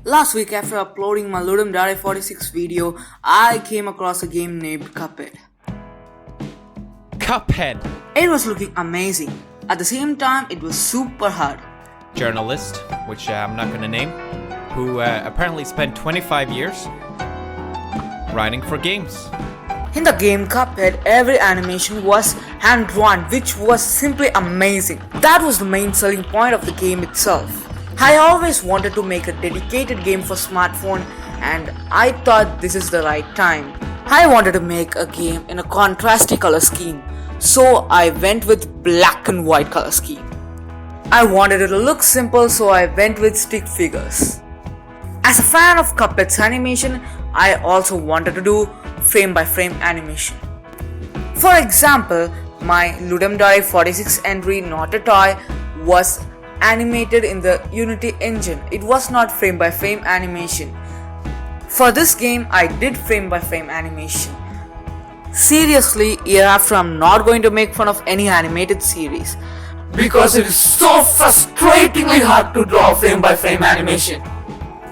Last week, after uploading my Radeon 46 video, I came across a game named Cuphead. Cuphead! It was looking amazing. At the same time, it was super hard. Journalist, which I'm not gonna name, who apparently spent 25 years writing for games. In the game Cuphead, every animation was hand-drawn, which was simply amazing. That was the main selling point of the game itself. I always wanted to make a dedicated game for smartphone, and I thought this is the right time. I wanted to make a game in a contrasty color scheme, so I went with black and white color scheme. I wanted it to look simple, so I went with stick figures. As a fan of Cuphead's animation, I also wanted to do frame by frame animation. For example, my Radeon RX 46 entry Not a Toy was animated in the Unity engine. It was not frame by frame animation. For this game, I did frame by frame animation. Seriously, hereafter I'm not going to make fun of any animated series, because it is so frustratingly hard to draw frame by frame animation.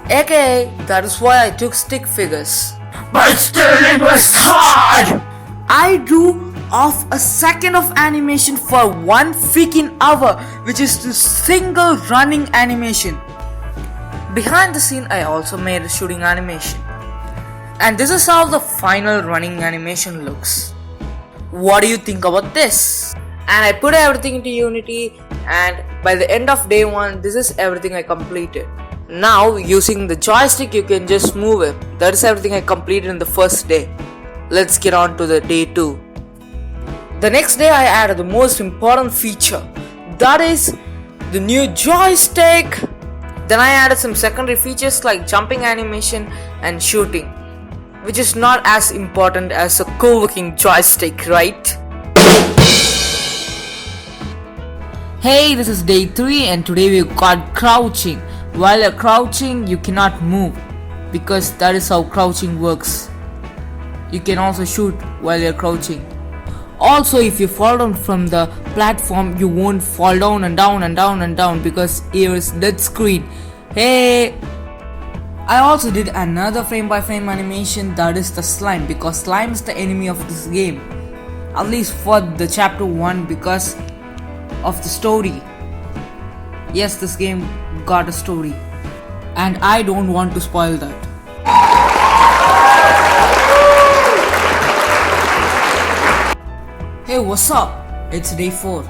Okay, that is why I took stick figures. But still it was hard! I drew off a second of animation for 1 freaking hour, which is the single running animation. Behind the scene, I also made a shooting animation. And this is how the final running animation looks. What do you think about this? And I put everything into Unity, and by the end of day 1, this is everything I completed. Now, using the joystick, you can just move it. That is everything I completed in the first day. Let's get on to the day 2. The next day, I added the most important feature. That is the new joystick. Then I added some secondary features like jumping animation and shooting, which is not as important as a cool looking joystick, right? Hey, this is day 3 and today we got crouching. While you're crouching, you cannot move, because that is how crouching works. You can also shoot while you're crouching. Also, if you fall down from the platform, you won't fall down and down and down and down, because here is dead screen. Hey! I also did another frame by frame animation, that is the slime, because slime is the enemy of this game. At least for the chapter 1, because of the story. Yes, this game got a story, and I don't want to spoil that. Hey, what's up? It's day 4.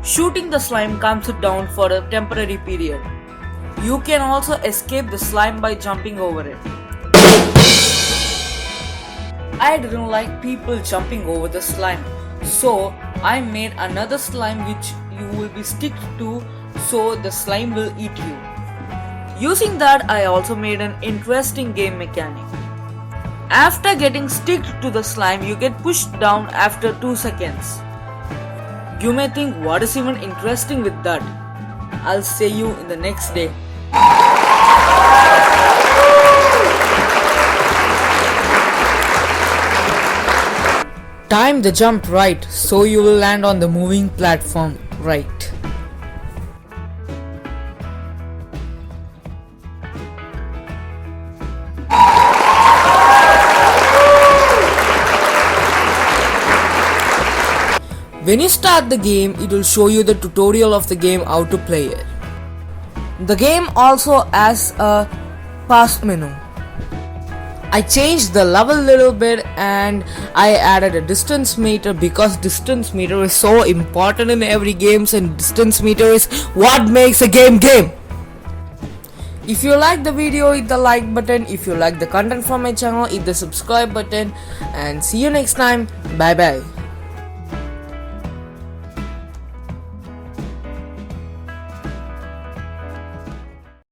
Shooting the slime calms it down for a temporary period. You can also escape the slime by jumping over it. I didn't like people jumping over the slime, so I made another slime which you will be stick to, so the slime will eat you. Using that, I also made an interesting game mechanic. After getting sticked to the slime, you get pushed down after 2 seconds. You may think, what is even interesting with that? I'll see you in the next day. Time the jump right, so you will land on the moving platform right. When you start the game, it will show you the tutorial of the game, how to play it. The game also has a pass menu. I changed the level a little bit and I added a distance meter, because distance meter is so important in every game, and distance meter is what makes a game game. If you like the video, hit the like button. If you like the content from my channel, hit the subscribe button, and see you next time. Bye bye.